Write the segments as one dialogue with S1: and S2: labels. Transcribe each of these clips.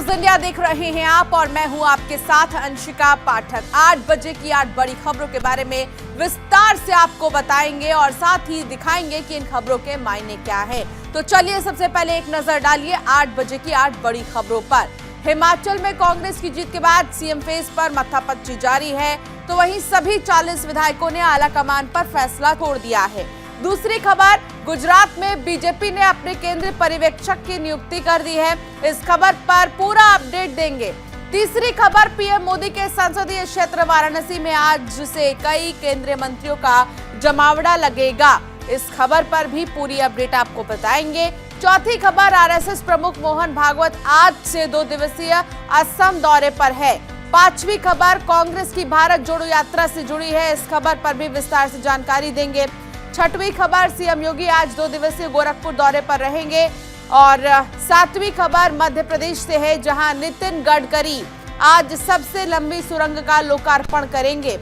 S1: News India देख रहे हैं आप और मैं हूं आपके साथ अंशिका पाठक। 8 बजे की 8 बड़ी खबरों के बारे में विस्तार से आपको बताएंगे और साथ ही दिखाएंगे कि इन खबरों के मायने क्या है। तो चलिए सबसे पहले एक नजर डालिए 8 बजे की 8 बड़ी खबरों पर। हिमाचल में कांग्रेस की जीत के बाद सीएम फेस पर माथापच्ची जारी है, तो वहीं सभी 40 विधायकों ने आलाकमान पर फैसला छोड़ दिया है। दूसरी खबर, गुजरात में बीजेपी ने अपने केंद्रीय पर्यवेक्षक की नियुक्ति कर दी है। इस खबर पर पूरा अपडेट देंगे। तीसरी खबर, पीएम मोदी के संसदीय क्षेत्र वाराणसी में आज से कई केंद्रीय मंत्रियों का जमावड़ा लगेगा। इस खबर पर भी पूरी अपडेट आपको बताएंगे। चौथी खबर, आरएसएस प्रमुख मोहन भागवत आज से 2 दिवसीय असम दौरे पर है। पांचवी खबर, कांग्रेस की भारत जोड़ो यात्रा से जुड़ी है। इस खबर पर भी विस्तार से जानकारी देंगे। छठवीं खबर, सीएम योगी आज 2 दिवसीय गोरखपुर दौरे पर रहेंगे। और सातवीं खबर मध्य प्रदेश से है, जहां नितिन गडकरी आज सबसे लंबी सुरंग का लोकार्पण करेंगे।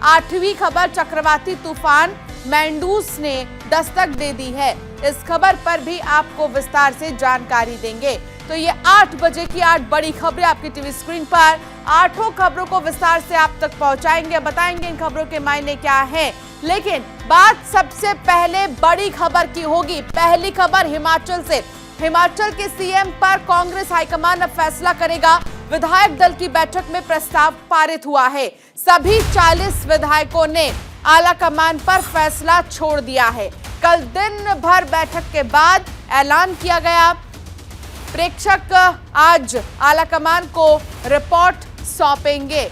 S1: आठवीं खबर, चक्रवाती तूफान मैंडूस ने दस्तक दे दी है। इस खबर पर भी आपको विस्तार से जानकारी देंगे। तो ये 8 बजे की 8 बड़ी खबरें आपकी टीवी स्क्रीन पर। 8 खबरों को विस्तार से आप तक पहुंचाएंगे, बताएंगे इन खबरों के मायने क्या है। लेकिन बात सबसे पहले बड़ी खबर की होगी। पहली खबर हिमाचल से। हिमाचल के सीएम पर कांग्रेस हाईकमान अब फैसला करेगा। विधायक दल की बैठक में प्रस्ताव पारित हुआ है। सभी 40 विधायकों ने आलाकमान पर फैसला छोड़ दिया है। कल दिन भर बैठक के बाद ऐलान किया गया। प्रेक्षक आज आलाकमान को रिपोर्ट सौंपेंगे।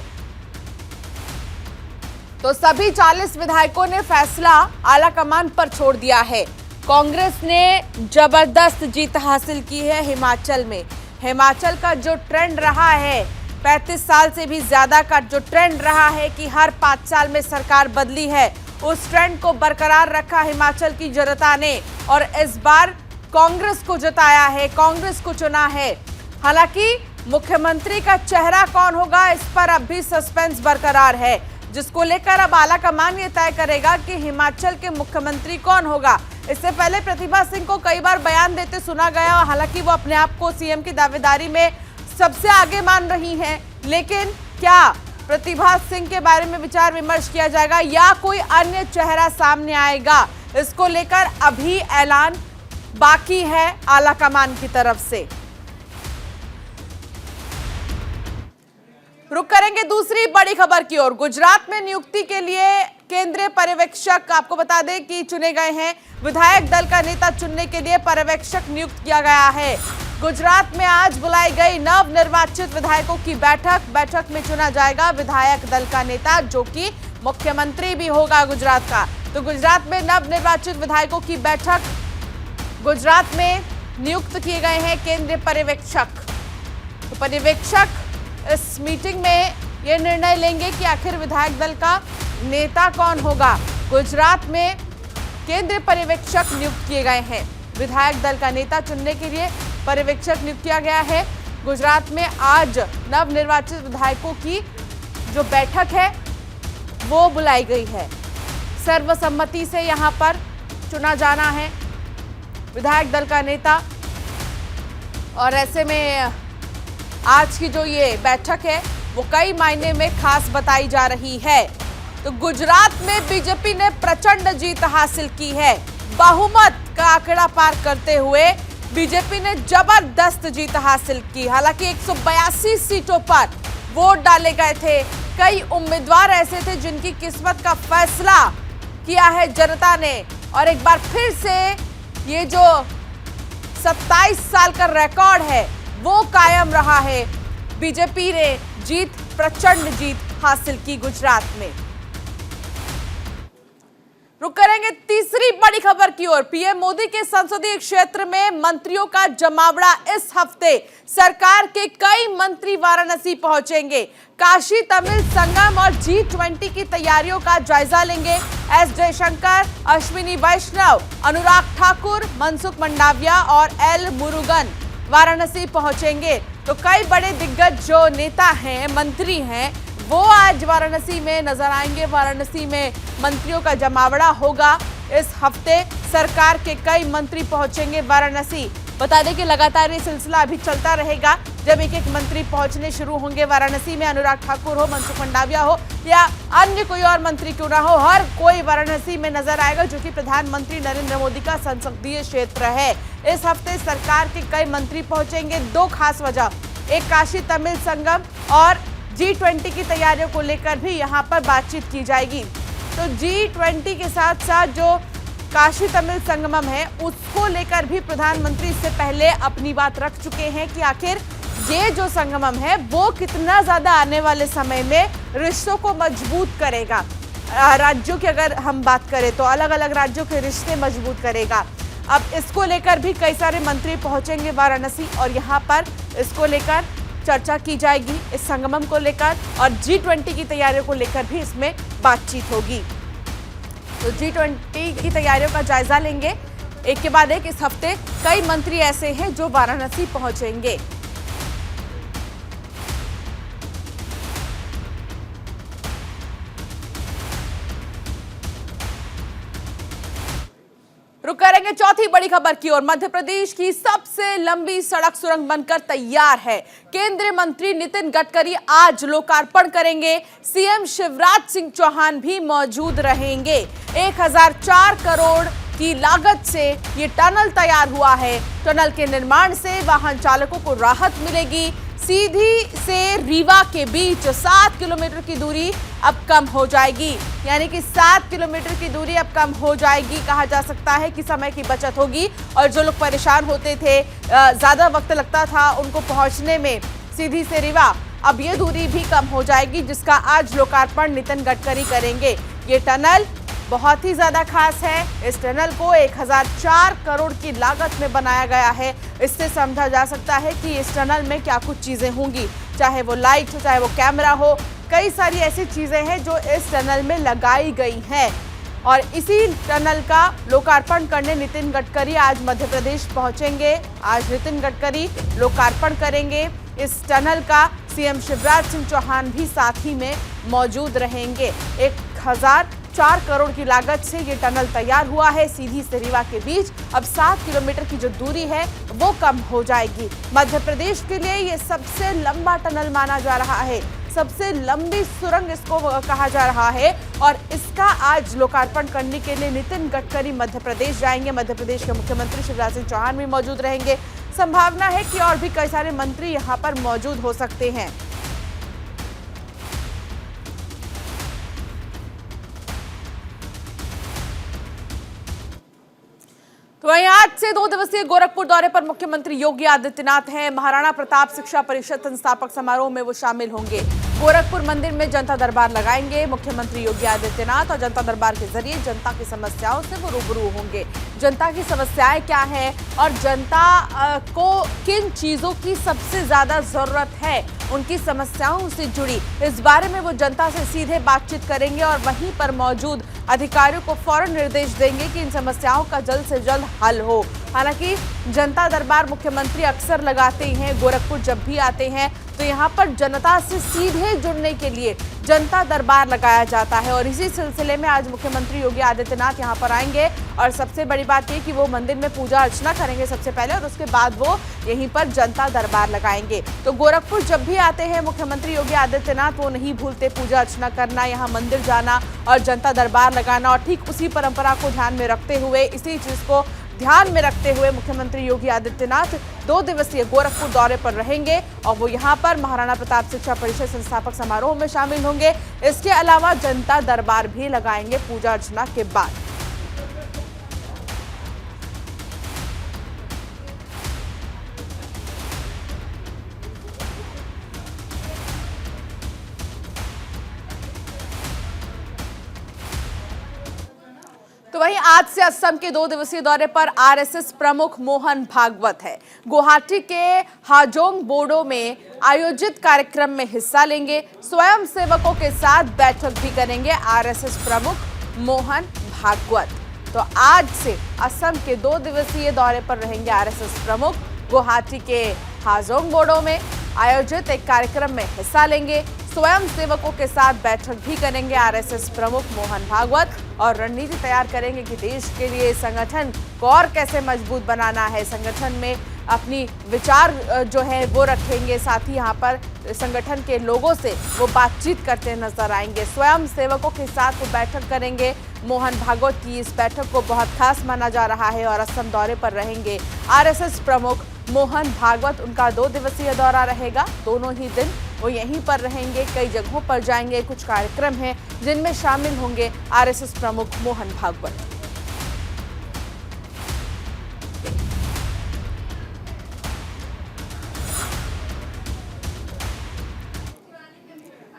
S1: तो सभी 40 विधायकों ने फैसला आलाकमान पर छोड़ दिया है। कांग्रेस ने जबरदस्त जीत हासिल की है हिमाचल में। हिमाचल का जो ट्रेंड रहा है, 35 साल से भी ज्यादा का जो ट्रेंड रहा है कि हर 5 साल में सरकार बदली है, उस ट्रेंड को बरकरार रखा हिमाचल की जनता ने और इस बार कांग्रेस को जिताया है, कांग्रेस को चुना है। हालांकि मुख्यमंत्री का चेहरा कौन होगा, इस पर अब भी सस्पेंस बरकरार है, जिसको लेकर अब आलाकमान ये तय करेगा कि हिमाचल के मुख्यमंत्री कौन होगा। इससे पहले प्रतिभा सिंह को कई बार बयान देते सुना गया, हालांकि वो अपने आप को सीएम की दावेदारी में सबसे आगे मान रही हैं। लेकिन क्या प्रतिभा सिंह के बारे में विचार विमर्श किया जाएगा या कोई अन्य चेहरा सामने आएगा, इसको लेकर अभी ऐलान बाकी है आलाकमान की तरफ से। रुक करेंगे दूसरी बड़ी खबर की ओर। गुजरात में नियुक्ति के लिए केंद्रीय पर्यवेक्षक आपको बता दें कि चुने गए हैं। विधायक दल का नेता चुनने के लिए पर्यवेक्षक नियुक्त किया गया है। गुजरात में आज बुलाई गई नव निर्वाचित विधायकों की बैठक में चुना जाएगा विधायक दल का नेता, जो कि मुख्यमंत्री भी होगा गुजरात का। तो गुजरात में नव निर्वाचित विधायकों की बैठक, गुजरात में नियुक्त किए गए हैं केंद्रीय पर्यवेक्षक। तो पर्यवेक्षक इस मीटिंग में यह निर्णय लेंगे कि आखिर विधायक दल का नेता कौन होगा। गुजरात में केंद्रीय पर्यवेक्षक नियुक्त किए गए हैं। विधायक दल का नेता चुनने के लिए पर्यवेक्षक नियुक्त किया गया है। गुजरात में आज नव निर्वाचित विधायकों की जो बैठक है वो बुलाई गई है। सर्वसम्मति से यहां पर चुना जाना है विधायक दल का नेता। और ऐसे में आज की जो ये बैठक है वो कई मायने में खास बताई जा रही है। तो गुजरात में बीजेपी ने प्रचंड जीत हासिल की है। बहुमत का आंकड़ा पार करते हुए बीजेपी ने जबरदस्त जीत हासिल की। हालांकि 182 सीटों पर वोट डाले गए थे। कई उम्मीदवार ऐसे थे जिनकी किस्मत का फैसला किया है जनता ने। और एक बार फिर से ये जो 27 साल का रिकॉर्ड है वो कायम रहा है। बीजेपी ने प्रचंड जीत हासिल की गुजरात में। रुक करेंगे तीसरी बड़ी खबर की ओर। पीएम मोदी के संसदीय क्षेत्र में मंत्रियों का जमावड़ा। इस हफ्ते सरकार के कई मंत्री वाराणसी पहुंचेंगे। काशी तमिल संगम और G20 की तैयारियों का जायजा लेंगे। एस जयशंकर, अश्विनी वैष्णव, अनुराग ठाकुर, मनसुख मंडाविया और एल मुरुगन वाराणसी पहुंचेंगे। तो कई बड़े दिग्गज जो नेता हैं, मंत्री हैं, वो आज वाराणसी में नजर आएंगे। वाराणसी में मंत्रियों का जमावड़ा होगा। इस हफ्ते सरकार के कई मंत्री पहुंचेंगे वाराणसी। बता दें कि लगातार ये सिलसिला अभी चलता रहेगा। जब एक एक मंत्री पहुंचने शुरू होंगे वाराणसी में, अनुराग ठाकुर हो, मनसुख मंडाविया हो या अन्य कोई और मंत्री क्यों ना हो, हर कोई वाराणसी में नजर आएगा, जो कि प्रधानमंत्री नरेंद्र मोदी का संसदीय क्षेत्र है। इस हफ्ते सरकार के कई मंत्री पहुंचेंगे। दो खास वजह, एक काशी तमिल संगम और G20 की तैयारियों को लेकर भी यहां पर बातचीत की जाएगी। तो G20 के साथ साथ जो काशी तमिल संगमम है उसको लेकर भी प्रधानमंत्री इससे पहले अपनी बात रख चुके हैं कि आखिर ये जो संगमम है वो कितना ज्यादा आने वाले समय में रिश्तों को मजबूत करेगा। राज्यों की अगर हम बात करें तो अलग अलग राज्यों के रिश्ते मजबूत करेगा। अब इसको लेकर भी कई सारे मंत्री पहुंचेंगे वाराणसी और यहाँ पर इसको लेकर चर्चा की जाएगी, इस संगमम को लेकर, और G20 की तैयारियों को लेकर भी इसमें बातचीत होगी। तो G20 की तैयारियों का जायजा लेंगे एक के बाद एक। इस हफ्ते कई मंत्री ऐसे हैं जो वाराणसी पहुंचेंगे। रुक करेंगे चौथी बड़ी खबर की ओर। मध्य प्रदेश की सबसे लंबी सड़क सुरंग बनकर तैयार है। केंद्रीय मंत्री नितिन गडकरी आज लोकार्पण करेंगे। सीएम शिवराज सिंह चौहान भी मौजूद रहेंगे। 1004 करोड़ की लागत से ये टनल तैयार हुआ है। टनल के निर्माण से वाहन चालकों को राहत मिलेगी। सीधी से रीवा के बीच 7 किलोमीटर की दूरी अब कम हो जाएगी, यानी कि 7 किलोमीटर की दूरी अब कम हो जाएगी। कहा जा सकता है कि समय की बचत होगी और जो लोग परेशान होते थे, ज्यादा वक्त लगता था उनको पहुंचने में सीधी से रीवा, अब ये दूरी भी कम हो जाएगी, जिसका आज लोकार्पण नितिन गडकरी करेंगे। ये टनल बहुत ही ज्यादा खास है। इस टनल को 1004 करोड़ की लागत में बनाया गया है। इससे समझा जा सकता है कि इस टनल में क्या कुछ चीजें होंगी, चाहे वो लाइट हो, चाहे वो कैमरा हो, कई सारी ऐसी चीजें हैं जो इस टनल में लगाई गई हैं। और इसी टनल का लोकार्पण करने नितिन गडकरी आज मध्य प्रदेश पहुंचेंगे। आज नितिन गडकरी लोकार्पण करेंगे इस टनल का। सीएम शिवराज सिंह चौहान भी साथ ही में मौजूद रहेंगे। 1004 करोड़ की लागत से ये टनल तैयार हुआ है। सीधी से रीवा के बीच अब 7 किलोमीटर की जो दूरी है वो कम हो जाएगी। मध्य प्रदेश के लिए ये सबसे लंबा टनल माना जा रहा है, सबसे लंबी सुरंग इसको कहा जा रहा है। और इसका आज लोकार्पण करने के लिए नितिन गडकरी मध्य प्रदेश जाएंगे। मध्य प्रदेश के मुख्यमंत्री शिवराज सिंह चौहान भी मौजूद रहेंगे। संभावना है कि और भी कई सारे मंत्री यहां पर मौजूद हो सकते हैं। तो वहीं आज से 2 दिवसीय गोरखपुर दौरे पर मुख्यमंत्री योगी आदित्यनाथ हैं। महाराणा प्रताप शिक्षा परिषद संस्थापक समारोह में वो शामिल होंगे। गोरखपुर मंदिर में जनता दरबार लगाएंगे मुख्यमंत्री योगी आदित्यनाथ और जनता दरबार के जरिए जनता की समस्याओं से वो रूबरू होंगे। जनता की समस्याएं क्या है और जनता को किन चीजों की सबसे ज्यादा जरूरत है, उनकी समस्याओं से जुड़ी, इस बारे में वो जनता से सीधे बातचीत करेंगे और वहीं पर मौजूद अधिकारियों को फौरन निर्देश देंगे कि इन समस्याओं का जल्द से जल्द हल हो। हालांकि जनता दरबार मुख्यमंत्री अक्सर लगाते ही हैं। गोरखपुर जब भी आते हैं तो यहाँ पर जनता से सीधे जुड़ने के लिए जनता दरबार लगाया जाता है। और इसी सिलसिले में आज मुख्यमंत्री योगी आदित्यनाथ यहाँ पर आएंगे और सबसे बड़ी बात ये कि वो मंदिर में पूजा अर्चना करेंगे सबसे पहले और उसके बाद वो यहीं पर जनता दरबार लगाएंगे। तो गोरखपुर जब भी आते हैं मुख्यमंत्री योगी आदित्यनाथ, वो नहीं भूलते पूजा अर्चना करना, यहाँ मंदिर जाना और जनता दरबार लगाना। और ठीक उसी परंपरा को ध्यान में रखते हुए, इसी चीज को ध्यान में रखते हुए मुख्यमंत्री योगी आदित्यनाथ 2 दिवसीय गोरखपुर दौरे पर रहेंगे और वो यहां पर महाराणा प्रताप शिक्षा परिषद संस्थापक समारोह में शामिल होंगे। इसके अलावा जनता दरबार भी लगाएंगे पूजा अर्चना के बाद। तो वहीं आज से असम के 2 दिवसीय दौरे पर आरएसएस प्रमुख मोहन भागवत है। गुवाहाटी के हाजोंग बोडो में आयोजित कार्यक्रम में हिस्सा लेंगे। स्वयं सेवकों के साथ बैठक भी करेंगे आरएसएस प्रमुख मोहन भागवत। तो आज से असम के 2 दिवसीय दौरे पर रहेंगे आरएसएस प्रमुख। गुवाहाटी के हाजोंग बोडो में आयोजित एक कार्यक्रम में हिस्सा लेंगे। स्वयं सेवकों के साथ बैठक भी करेंगे आरएसएस प्रमुख मोहन भागवत और रणनीति तैयार करेंगे कि देश के लिए संगठन को और कैसे मजबूत बनाना है, संगठन में अपनी विचार जो है वो रखेंगे। साथ ही यहाँ पर संगठन के लोगों से वो बातचीत करते नजर आएंगे। स्वयं सेवकों के साथ वो बैठक करेंगे। मोहन भागवत की इस बैठक को बहुत खास माना जा रहा है और असम दौरे पर रहेंगे आरएसएस प्रमुख मोहन भागवत। उनका 2 दिवसीय दौरा रहेगा। दोनों ही दिन वो यहीं पर रहेंगे, कई जगहों पर जाएंगे। कुछ कार्यक्रम हैं जिनमें शामिल होंगे आरएसएस प्रमुख मोहन भागवत।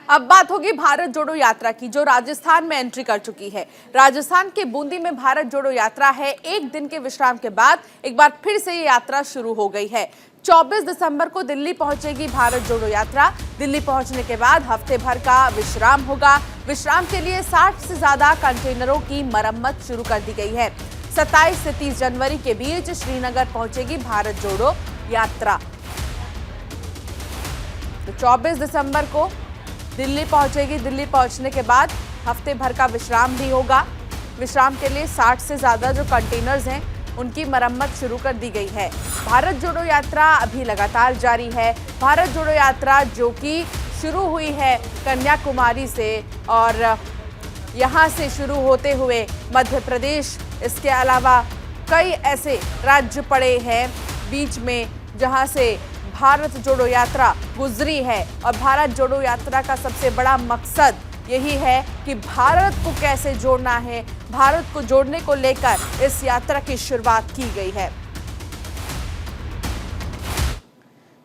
S1: अब बात होगी भारत जोड़ो यात्रा की, जो राजस्थान में एंट्री कर चुकी है। राजस्थान के बूंदी में भारत जोड़ो यात्रा है। एक दिन के विश्राम के बाद एक बार फिर से ये यात्रा शुरू हो गई है। 24 दिसंबर को दिल्ली पहुंचेगी भारत जोड़ो यात्रा। दिल्ली पहुंचने के बाद हफ्ते भर का विश्राम होगा। विश्राम के लिए 60 से ज्यादा कंटेनरों की मरम्मत शुरू कर दी गई है। 27 से 30 जनवरी के बीच श्रीनगर पहुंचेगी भारत जोड़ो यात्रा। तो 24 दिसंबर को दिल्ली पहुंचेगी। दिल्ली पहुंचने के बाद हफ्ते भर का विश्राम भी होगा। विश्राम के लिए 60 से ज्यादा जो कंटेनर्स हैं उनकी मरम्मत शुरू कर दी गई है। भारत जोड़ो यात्रा अभी लगातार जारी है। भारत जोड़ो यात्रा जो कि शुरू हुई है कन्याकुमारी से और यहां से शुरू होते हुए मध्य प्रदेश, इसके अलावा कई ऐसे राज्य पड़े हैं बीच में जहां से भारत जोड़ो यात्रा गुजरी है। और भारत जोड़ो यात्रा का सबसे बड़ा मकसद यही है कि भारत को कैसे जोड़ना है। भारत को जोड़ने को लेकर इस यात्रा की शुरुआत की गई है।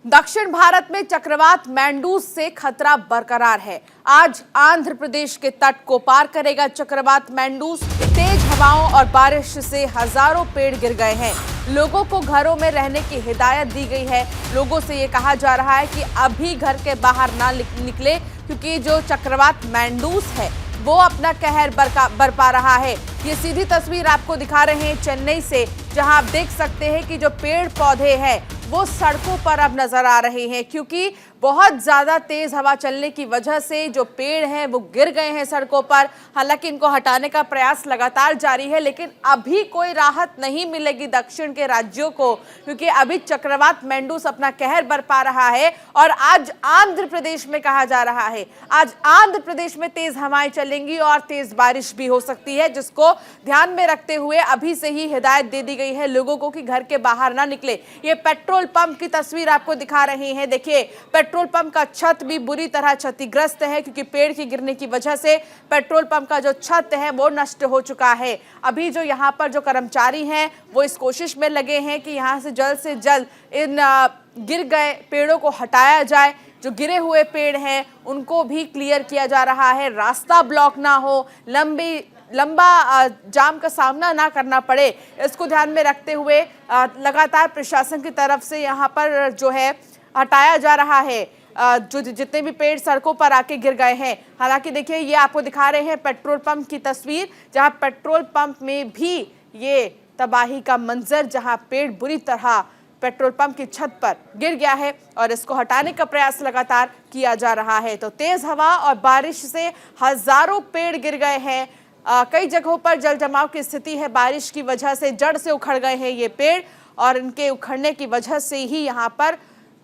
S1: दक्षिण भारत में चक्रवात मैंडूस से खतरा बरकरार है। आज आंध्र प्रदेश के तट को पार करेगा चक्रवात मैंडूस। तेज हवाओं और बारिश से हजारों पेड़ गिर गए हैं। लोगों को घरों में रहने की हिदायत दी गई है। लोगों से ये कहा जा रहा है कि अभी घर के बाहर ना निकले, क्योंकि जो चक्रवात मैंडूस है वो अपना कहर बरपा रहा है। ये सीधी तस्वीर आपको दिखा रहे हैं चेन्नई से, जहां आप देख सकते हैं कि जो पेड़ पौधे हैं वो सड़कों पर अब नजर आ रहे हैं, क्योंकि बहुत ज्यादा तेज हवा चलने की वजह से जो पेड़ हैं वो गिर गए हैं सड़कों पर। हालांकि इनको हटाने का प्रयास लगातार जारी है, लेकिन अभी कोई राहत नहीं मिलेगी दक्षिण के राज्यों को, क्योंकि अभी चक्रवात मैंडूस अपना कहर बरपा रहा है। और आज आंध्र प्रदेश में कहा जा रहा है, आज आंध्र प्रदेश में तेज हवाएं चलेंगी और तेज बारिश भी हो सकती है, जिसको ध्यान में रखते हुए अभी से ही हिदायत दे दी गई है लोगों को कि घर के बाहर ना निकले। ये पेट्रोल पंप की तस्वीर आपको दिखा रहे हैं। देखिए, पेट्रोल पंप का छत भी बुरी तरह क्षतिग्रस्त है, क्योंकि पेड़ के गिरने की वजह से पेट्रोल पंप का जो छत है वो नष्ट हो चुका है। अभी जो यहाँ पर जो कर्मचारी हैं वो इस कोशिश में लगे हैं कि यहाँ से जल्द इन गिर गए पेड़ों को हटाया जाए। जो गिरे हुए पेड़ हैं उनको भी क्लियर किया जा रहा है, रास्ता ब्लॉक ना हो, लंबा जाम का सामना ना करना पड़े। इसको ध्यान में रखते हुए लगातार प्रशासन की तरफ से यहाँ पर जो है हटाया जा रहा है जो जितने भी पेड़ सड़कों पर आके गिर गए हैं। हालांकि देखिए, ये आपको दिखा रहे हैं पेट्रोल पंप की तस्वीर, जहां पेट्रोल पंप में भी ये तबाही का मंजर, जहां पेड़ बुरी तरह पेट्रोल पंप की छत पर गिर गया है और इसको हटाने का प्रयास लगातार किया जा रहा है। तो तेज हवा और बारिश से हजारों पेड़ गिर गए हैं। कई जगहों पर जल जमाव की स्थिति है। बारिश की वजह से जड़ से उखड़ गए हैं ये पेड़ और इनके उखड़ने की वजह से ही यहाँ पर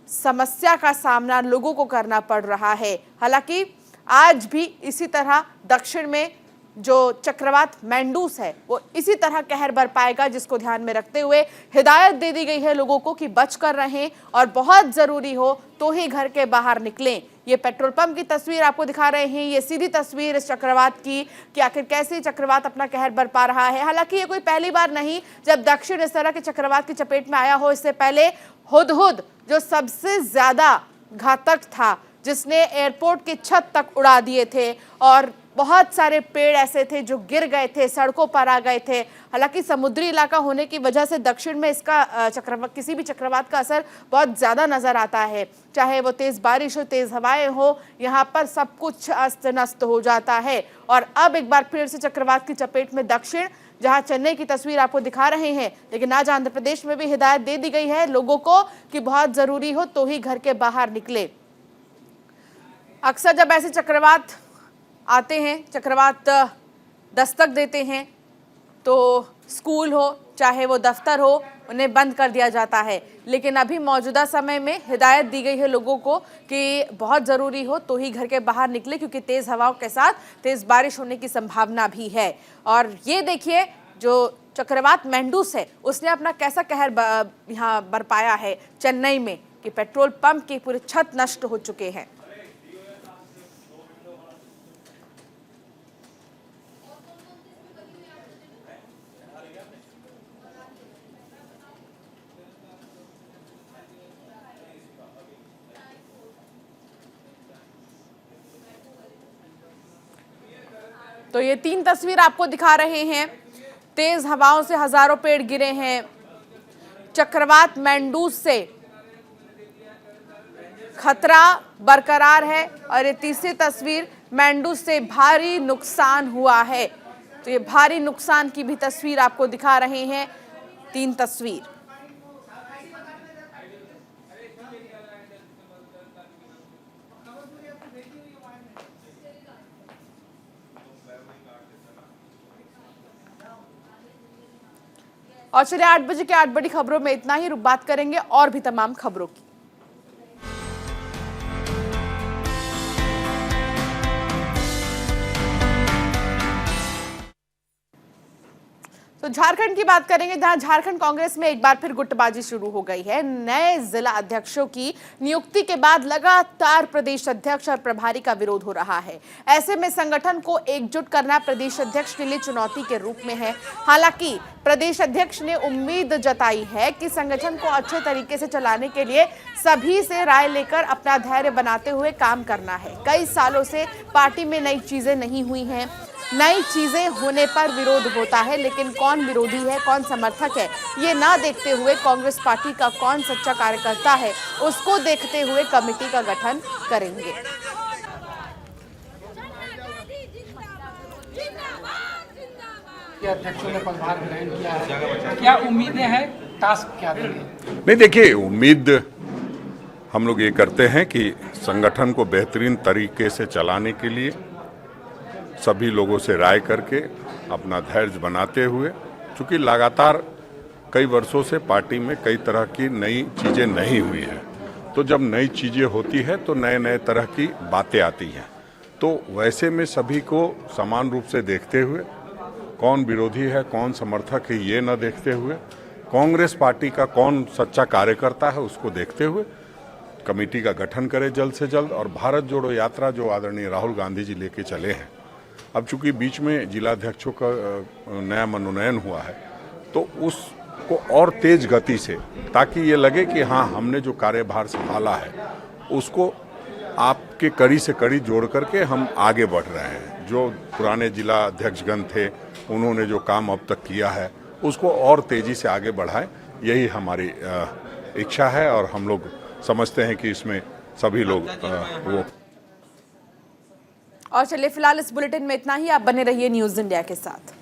S1: समस्या का सामना लोगों को करना पड़ रहा है। हालांकि आज भी इसी तरह दक्षिण में जो चक्रवात मैंडूस है वो इसी तरह कहर बरपाएगा, जिसको ध्यान में रखते हुए हिदायत दे दी गई है लोगों को कि बच कर रहें और बहुत जरूरी हो तो ही घर के बाहर निकलें। ये पेट्रोल पंप की तस्वीर आपको दिखा रहे हैं, ये सीधी तस्वीर इस चक्रवात की कि आखिर कैसे चक्रवात अपना कहर बरपा रहा है। हालांकि ये कोई पहली बार नहीं जब दक्षिण इस तरह के चक्रवात की चपेट में आया हो। इससे पहले हुदहुद जो सबसे ज्यादा घातक था, जिसने एयरपोर्ट की छत तक उड़ा दिए थे और बहुत सारे पेड़ ऐसे थे जो गिर गए थे, सड़कों पर आ गए थे। हालांकि समुद्री इलाका होने की वजह से दक्षिण में इसका किसी भी चक्रवात का असर बहुत ज़्यादा नज़र आता है। चाहे वो तेज़ बारिश हो, तेज़ हवाएं हो, यहाँ पर सब कुछ अस्त नस्त हो जाता है। और अब एक बार फिर से चक्रवात की चपेट में दक्षिण, जहां चेन्नई की तस्वीर आपको दिखा रहे हैं, लेकिन आज आंध्र प्रदेश में भी हिदायत दे दी गई है लोगों को कि बहुत ज़रूरी हो तो ही घर के बाहर निकले। अक्सर जब ऐसे चक्रवात आते हैं, चक्रवात दस्तक देते हैं, तो स्कूल हो, चाहे वो दफ्तर हो, उन्हें बंद कर दिया जाता है। लेकिन अभी मौजूदा समय में हिदायत दी गई है लोगों को कि बहुत ज़रूरी हो तो ही घर के बाहर निकले, क्योंकि तेज़ हवाओं के साथ तेज़ बारिश होने की संभावना भी है। और ये देखिए, जो चक्रवात मेंडूस है उसने अपना कैसा कहर यहाँ बरपाया है चेन्नई में कि पेट्रोल पंप की पूरी छत नष्ट हो चुके हैं। तो ये 3 तस्वीर आपको दिखा रहे हैं। तेज हवाओं से हजारों पेड़ गिरे हैं। चक्रवात मेंडूस से खतरा बरकरार है। और ये तीसरी तस्वीर, मेंडूस से भारी नुकसान हुआ है। तो ये भारी नुकसान की भी तस्वीर आपको दिखा रहे हैं। 3 तस्वीर। और चलिए 8 बजे के 8 बड़ी खबरों में इतना ही। बात करेंगे और भी तमाम खबरों की। तो झारखंड की बात करेंगे, जहां झारखंड कांग्रेस में एक बार फिर गुटबाजी शुरू हो गई है। नए जिला अध्यक्षों की नियुक्ति के बाद लगातार प्रदेश अध्यक्ष और प्रभारी का विरोध हो रहा है। ऐसे में संगठन को एकजुट करना प्रदेश अध्यक्ष के लिए चुनौती के रूप में है। हालांकि प्रदेश अध्यक्ष ने उम्मीद जताई है कि संगठन को अच्छे तरीके से चलाने के लिए सभी से राय लेकर अपना धैर्य बनाते हुए काम करना है। कई सालों से पार्टी में नई चीजें नहीं हुई हैं। नई चीजें होने पर विरोध होता है, लेकिन कौन विरोधी है, कौन समर्थक है, ये ना देखते हुए कांग्रेस पार्टी का कौन सच्चा कार्यकर्ता है, उसको देखते हुए कमेटी का गठन करेंगे।
S2: अध्यक्षों ने पदभार ग्रहण किया है, क्या उम्मीदें हैं, टास्क क्या देंगे?
S3: नहीं, देखिए, उम्मीद हम लोग ये करते हैं कि संगठन को बेहतरीन तरीके से चलाने के लिए सभी लोगों से राय करके अपना धैर्य बनाते हुए, चूँकि लगातार कई वर्षों से पार्टी में कई तरह की नई चीज़ें नहीं हुई हैं, तो जब नई चीज़ें होती है तो नए नए तरह की बातें आती हैं। तो वैसे में सभी को समान रूप से देखते हुए, कौन विरोधी है, कौन समर्थक है, ये न देखते हुए, कांग्रेस पार्टी का कौन सच्चा कार्यकर्ता है, उसको देखते हुए कमेटी का गठन करें जल्द से जल्द। और भारत जोड़ो यात्रा जो आदरणीय राहुल गांधी जी लेके चले हैं, अब चूंकि बीच में जिलाध्यक्षों का नया मनोनयन हुआ है, तो उसको और तेज गति से, ताकि ये लगे कि हाँ, हमने जो कार्यभार संभाला है उसको आपके कड़ी से कड़ी जोड़ करके हम आगे बढ़ रहे हैं। जो पुराने जिला अध्यक्षगण थे, उन्होंने जो काम अब तक किया है उसको और तेजी से आगे बढ़ाएं, यही हमारी इच्छा है। और हम लोग समझते हैं कि इसमें सभी लोग वो।
S1: और चलिए फिलहाल इस बुलेटिन में इतना ही। आप बने रहिए न्यूज़ इंडिया के साथ।